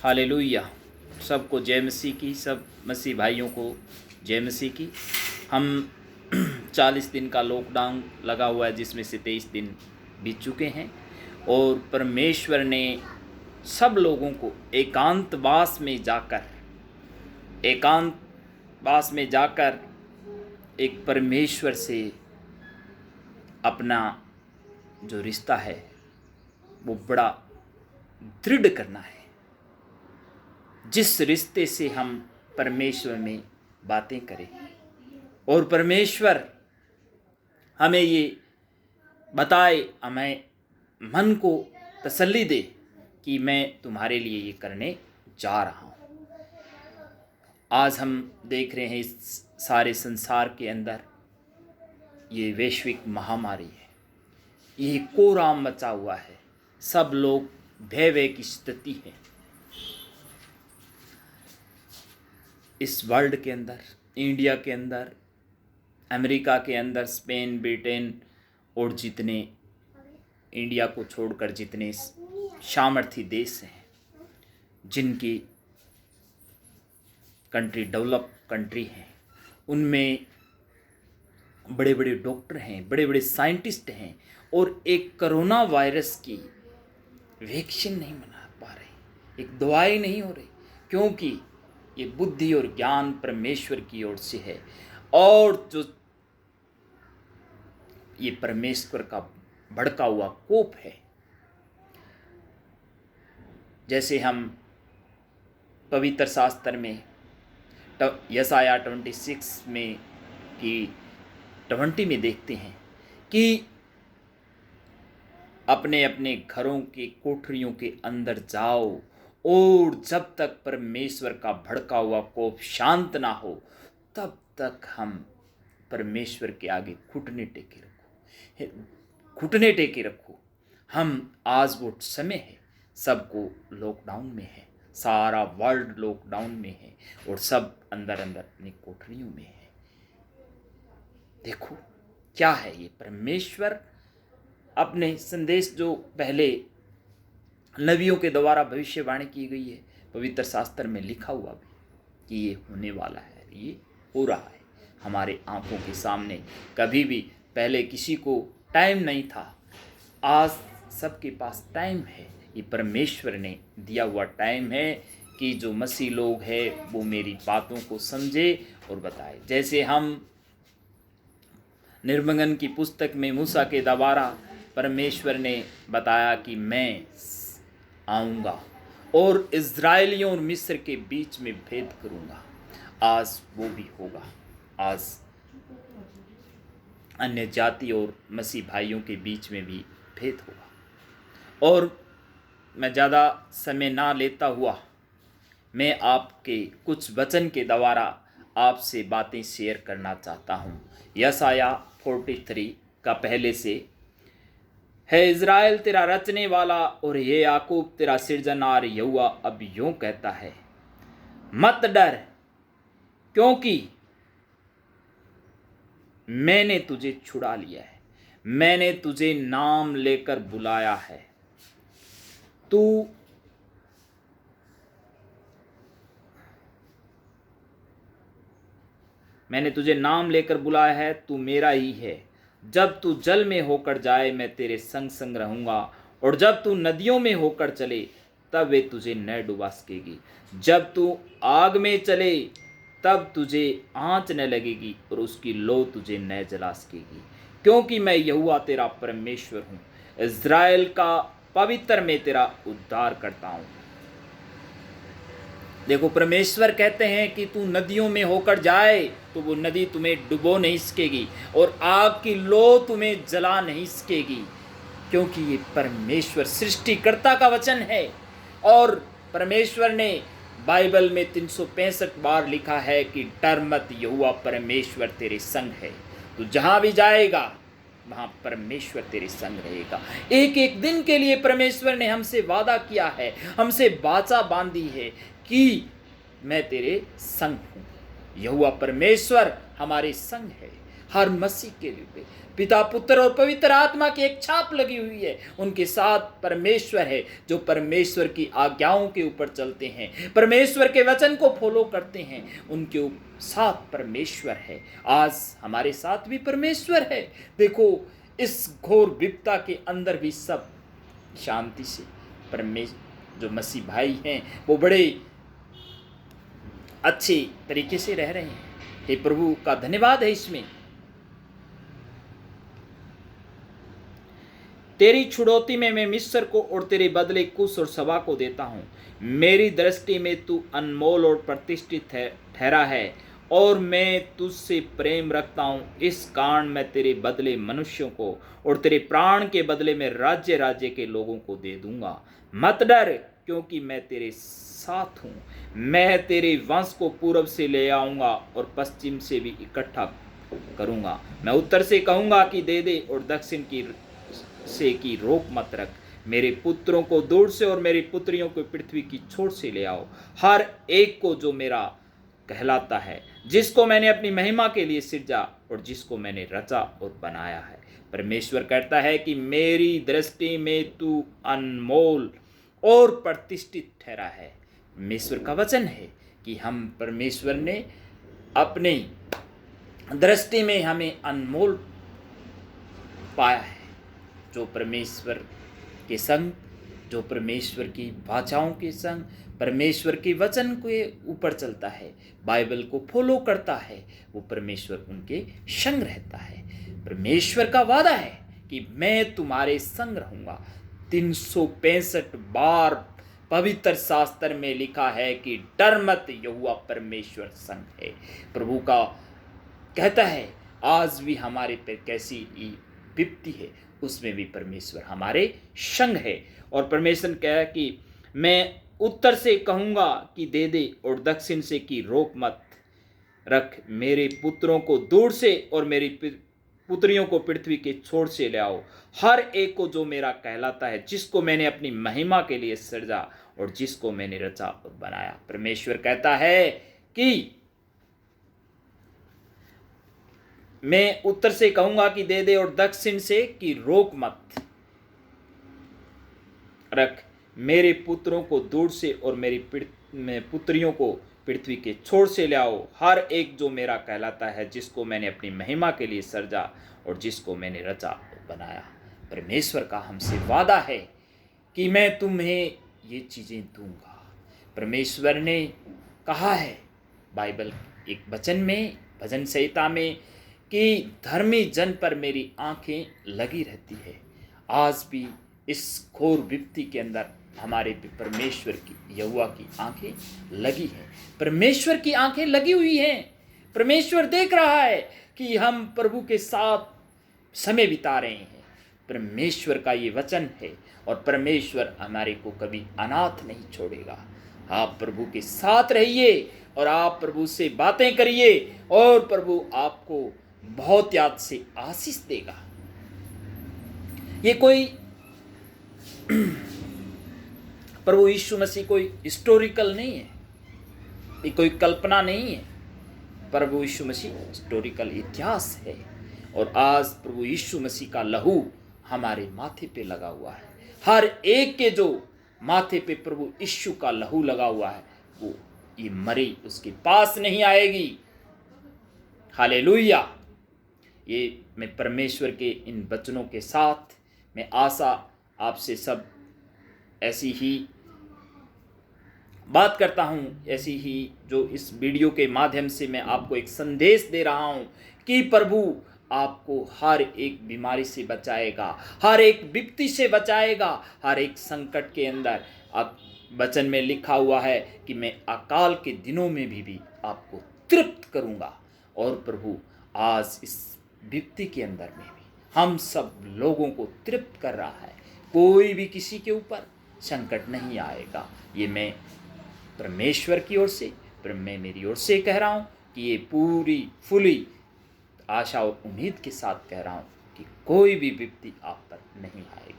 Hallelujah. सबको जय मसीह की, सब मसीह भाइयों को जय मसीह की। हम 40 दिन का लॉकडाउन लगा हुआ है, जिसमें से 23 दिन बीत चुके हैं और परमेश्वर ने सब लोगों को एकांतवास में जाकर एक परमेश्वर से अपना जो रिश्ता है वो बड़ा दृढ़ करना है, जिस रिश्ते से हम परमेश्वर में बातें करें और परमेश्वर हमें ये बताए, हमें मन को तसल्ली दे कि मैं तुम्हारे लिए ये करने जा रहा हूँ। आज हम देख रहे हैं इस सारे संसार के अंदर ये वैश्विक महामारी है, ये कोहराम मचा हुआ है, सब लोग भय की स्थिति है। इस वर्ल्ड के अंदर, इंडिया के अंदर, अमेरिका के अंदर, स्पेन, ब्रिटेन और जितने इंडिया को छोड़कर जितने सामर्थी देश हैं, जिनकी कंट्री डेवलप कंट्री है, उनमें बड़े बड़े डॉक्टर हैं, बड़े बड़े साइंटिस्ट हैं और एक कोरोना वायरस की वैक्सीन नहीं बना पा रहे, एक दवाई नहीं हो रही, क्योंकि ये बुद्धि और ज्ञान परमेश्वर की ओर से है और जो ये परमेश्वर का भड़का हुआ कोप है। जैसे हम पवित्र शास्त्र में यशाया 26 में की 20 में देखते हैं कि अपने अपने घरों के कोठरियों के अंदर जाओ और जब तक परमेश्वर का भड़का हुआ कोप शांत ना हो तब तक हम परमेश्वर के आगे घुटने टेके रखो। हम आज वो समय है, सबको लॉकडाउन में है, सारा वर्ल्ड लॉकडाउन में है और सब अंदर अंदर अपनी कोठरियों में है। देखो क्या है ये परमेश्वर अपने संदेश जो पहले नबियों के द्वारा भविष्यवाणी की गई है, पवित्र शास्त्र में लिखा हुआ भी कि ये होने वाला है, ये हो रहा है हमारे आंखों के सामने। कभी भी पहले किसी को टाइम नहीं था, आज सबके पास टाइम है। ये परमेश्वर ने दिया हुआ टाइम है कि जो मसीह लोग हैं वो मेरी बातों को समझे और बताए। जैसे हम निर्गमन की पुस्तक में मूसा के द्वारा परमेश्वर ने बताया कि मैं आऊँगा और इज़राइलियों और मिस्र के बीच में भेद करूँगा, आज वो भी होगा। आज अन्य जाति और मसीह भाइयों के बीच में भी भेद होगा। और मैं ज़्यादा समय ना लेता हुआ मैं आपके कुछ वचन के द्वारा आपसे बातें शेयर करना चाहता हूँ। यशाया 43 का पहले से है, इज़राइल तेरा रचने वाला और ये याकूब तेरा सिरजनहार यहोवा अब यूं कहता है, मत डर, क्योंकि मैंने तुझे छुड़ा लिया है, मैंने तुझे नाम लेकर बुलाया है। मैंने तुझे नाम लेकर बुलाया है, तू मेरा ही है। जब तू जल में होकर जाए मैं तेरे संग संग रहूंगा, और जब तू नदियों में होकर चले तब वे तुझे न डुबा सकेगी। जब तू आग में चले तब तुझे आँच न लगेगी और उसकी लो तुझे न जला सकेगी, क्योंकि मैं यहोवा तेरा परमेश्वर हूँ, इज़राइल का पवित्र मैं तेरा उद्धार करता हूँ। देखो परमेश्वर कहते हैं कि तू नदियों में होकर जाए तो वो नदी तुम्हें डुबो नहीं सकेगी और आग की लो तुम्हें जला नहीं सकेगी, क्योंकि ये परमेश्वर सृष्टिकर्ता का वचन है। और परमेश्वर ने बाइबल में 365 बार लिखा है कि डर मत, यहोवा परमेश्वर तेरे संग है। तू जहाँ भी जाएगा वहाँ परमेश्वर तेरे संग रहेगा। एक एक दिन के लिए परमेश्वर ने हमसे वादा किया है, हमसे वाचा बांधी है कि मैं तेरे संग हूँ। यहोवा परमेश्वर हमारे संग है हर मसीह के लिए पिता, पुत्र और पवित्र आत्मा की एक छाप लगी हुई है। उनके साथ परमेश्वर है, जो परमेश्वर की आज्ञाओं के ऊपर चलते हैं, परमेश्वर के वचन को फॉलो करते हैं, उनके साथ परमेश्वर है। आज हमारे साथ भी परमेश्वर है। देखो, इस घोर विपदा के अंदर भी सब शांति से परमेश्वर, जो मसीह भाई हैं, वो बड़े अच्छे तरीके से रह रहे हैं। हे प्रभु का धन्यवाद है इसमें। तेरी छुड़ौती में मैं मिस्र को और तेरे बदले कुश और सबा को देता हूँ। मेरी दृष्टि में तू अनमोल और प्रतिष्ठित ठहरा है और मैं तुझसे प्रेम रखता हूँ। इस कारण मैं तेरे बदले मनुष्यों को और तेरे प्राण के बदले में राज्य राज्य के लोगों को दे दूंगा। मत डर, क्योंकि मैं तेरे साथ हूँ। मैं तेरे वंश को पूर्व से ले आऊँगा और पश्चिम से भी इकट्ठा करूँगा। मैं उत्तर से कहूँगा कि दे दे और दक्षिण की रोक मत रख। मेरे पुत्रों को दूर से और मेरी पुत्रियों को पृथ्वी की छोर से ले आओ, हर एक को जो मेरा कहलाता है, जिसको मैंने अपनी महिमा के लिए सिरजा और जिसको मैंने रचा और बनाया है। परमेश्वर कहता है कि मेरी दृष्टि में तू अनमोल और प्रतिष्ठित ठहरा है। परमेश्वर का वचन है कि हम, परमेश्वर ने अपनी दृष्टि में हमें अनमोल पाया है। जो परमेश्वर के संग, जो परमेश्वर की वाचाओं के संग, परमेश्वर के वचन के ऊपर चलता है, बाइबल को फॉलो करता है, वो परमेश्वर उनके संग रहता है। परमेश्वर का वादा है कि मैं तुम्हारे संग रहूँगा। 365 बार पवित्र शास्त्र में लिखा है कि डर मत, यहोवा परमेश्वर संग है। प्रभु का कहता है, आज भी हमारे पे कैसी विपत्ति है, उसमें भी परमेश्वर हमारे संग है। और परमेश्वर कहा कि मैं उत्तर से कहूँगा कि दे दे और दक्षिण से कि रोक मत रख। मेरे पुत्रों को दूर से और मेरी पुत्रियों को पृथ्वी के छोर से ले आओ, हर एक को जो मेरा कहलाता है, जिसको मैंने अपनी महिमा के लिए सृजा और जिसको मैंने रचा और बनाया। परमेश्वर कहता है कि मैं उत्तर से कहूंगा कि दे दे और दक्षिण से कि रोक मत रख। मेरे पुत्रों को दूर से और मेरी पुत्रियों को पृथ्वी के छोर से ले आओ, हर एक जो मेरा कहलाता है, जिसको मैंने अपनी महिमा के लिए सृजा और जिसको मैंने रचा और बनाया। परमेश्वर का हमसे वादा है कि मैं तुम्हें ये चीज़ें दूंगा। परमेश्वर ने कहा है बाइबल एक वचन में, भजन संहिता में, कि धर्मी जन पर मेरी आंखें लगी रहती है। आज भी इस घोर विपत्ति के अंदर हमारे भी परमेश्वर की, यहोवा की आंखें लगी हैं। परमेश्वर की आंखें लगी हुई हैं। परमेश्वर देख रहा है कि हम प्रभु के साथ समय बिता रहे हैं। परमेश्वर का ये वचन है और परमेश्वर हमारे को कभी अनाथ नहीं छोड़ेगा। आप प्रभु के साथ रहिए और आप प्रभु से बातें करिए और प्रभु आपको बहुत याद से आशीष देगा। ये कोई प्रभु यीशु मसीह कोई हिस्टोरिकल नहीं है, ये कोई कल्पना नहीं है। प्रभु यीशु मसीह हिस्टोरिकल इतिहास है। और आज प्रभु यीशु मसीह का लहू हमारे माथे पे लगा हुआ है। हर एक के जो माथे पे प्रभु यीशु का लहू लगा हुआ है, वो ये मरी उसके पास नहीं आएगी। हालेलुया। ये मैं परमेश्वर के इन वचनों के साथ मैं आशा आपसे सब ऐसी ही बात करता हूँ, ऐसी ही जो इस वीडियो के माध्यम से मैं आपको एक संदेश दे रहा हूँ कि प्रभु आपको हर एक बीमारी से बचाएगा, हर एक विपत्ति से बचाएगा, हर एक संकट के अंदर। वचन में लिखा हुआ है कि मैं अकाल के दिनों में भी आपको तृप्त करूँगा। और प्रभु आज इस विपत्ति के अंदर में भी हम सब लोगों को तृप्त कर रहा है। कोई भी किसी के ऊपर संकट नहीं आएगा। ये मैं परमेश्वर की ओर से, मैं मेरी ओर से कह रहा हूँ कि ये पूरी फुली आशा और उम्मीद के साथ कह रहा हूँ कि कोई भी विपत्ति आप पर नहीं आएगी।